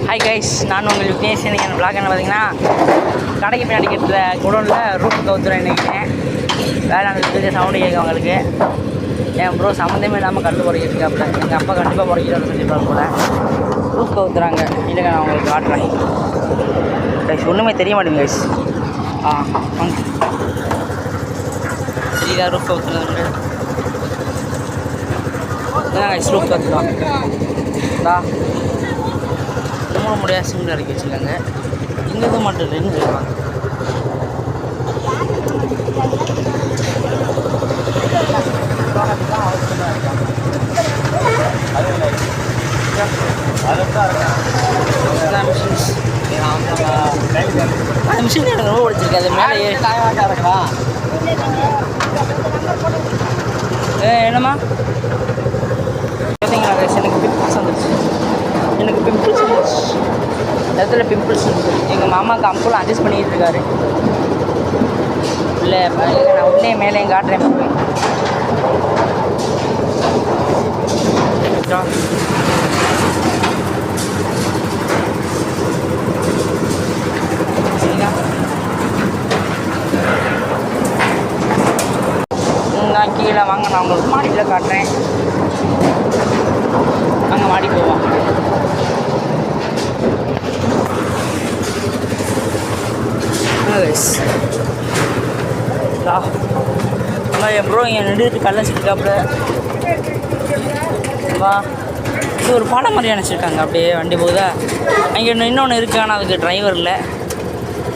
Hi guys, நான் உங்கள் விக்னேஷ். இன்றைக்கி அந்த பிளாக் என்ன பார்த்தீங்கன்னா, கடைக்கு பின்னாடி கட்டுற குடோனில் ரூப் கவுத்துறேன் நினைக்கிறேன். வேலை நடந்துட்டு சவுண்டு கேட்கும் அவங்களுக்கு. என் ப்ரோ சம்மந்தமே இல்லாமல் கட்டு பொறிக்கிட்டுருக்காப்புல. எங்கள் அப்பா கண்டிப்பாக பொறிக்கிறாரு சொல்லிப்பாரு போல. ரூப் கவுத்துறாங்க. இல்லைங்க, நான் உங்களுக்கு காட்டுறேன் கைஸ். ஒன்றுமே தெரிய மாட்டேங்குது கைஸ். வாங்க, தெரியுதா ரூப் கவுத்துறது? கைஸ் ரூப் கவுத்துலாம் மூணு முடியாது சிம்மில் இறக்கி வச்சுருக்காங்க. இங்கே எதுவும் மட்டும் இல்லைன்னு சொல்லுவாங்க. அந்த மிஷின் எனக்கு ரொம்ப பிடிச்சிருக்கு. அது மேலே என்னம்மா பார்த்தீங்களா கைஸ், எனக்கு பிம்பிள்ஸ் வந்துடுச்சு. இடத்துல பிம்பிள்ஸ் இருக்குது. எங்கள் மாமாவுக்கு அம்பும் அட்ஜஸ்ட் பண்ணிக்கிட்டு இருக்காரு. இல்லை நான் உடனே மேலே காட்டுறேன். நான் கீழே வாங்க, நான் உங்களுக்கு மாடியில் காட்டுறேன். அங்கே மாடி போவோம். என் ப்ரோ இங்கே நின்றுட்டு கல்ல வச்சுருக்காப்புல. வா, இது ஒரு பாடம் மாதிரி நினச்சிருக்காங்க. அப்படியே வண்டி போகுதா. அங்கே இன்னொன்று இருக்குது, ஆனால் அதுக்கு டிரைவர் இல்லை.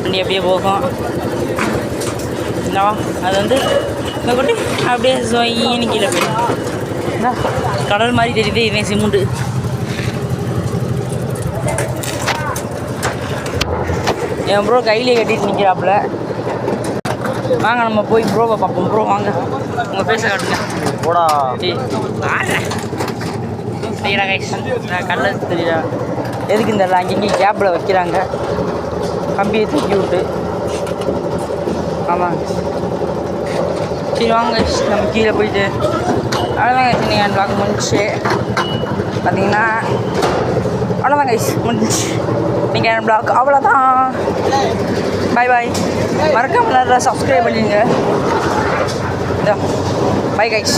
வண்டி அப்படியே போகும். அது வந்து இந்த குட்டி அப்படியே சொயின்னு கீழே போயிடும். கடல் மாதிரி தெரியுது. இதே சிமெண்ட்டு. என் ப்ரோ கையிலே கட்டிட்டு நிற்கிறாப்புல. வாங்க நம்ம போய் ப்ரோவை பார்ப்போம். ப்ரோ வாங்க, உங்கள் பேச காட்டுங்க. போடா சரிடா கைஸ். கடல தெரியுதா எதுக்கு இந்த அங்கேயும் கேப்பில் வைக்கிறாங்க, கம்பியை தூக்கி விட்டு. ஆமாம் சரி வாங்க நம்ம கீழே போயிட்டு. அவ்வளோதான் கைஸ், நீங்கள் என் பிளாக் முடிஞ்சிச்சு. பார்த்தீங்கன்னா அவ்வளோதான் கைஸ், முடிஞ்சிச்சு நீங்கள் என் பிளாக். அவ்வளோதான், பாய் பாய். மறக்காம நல்லா சப்ஸ்கிரைப் பண்ணிடுங்க. Bye guys.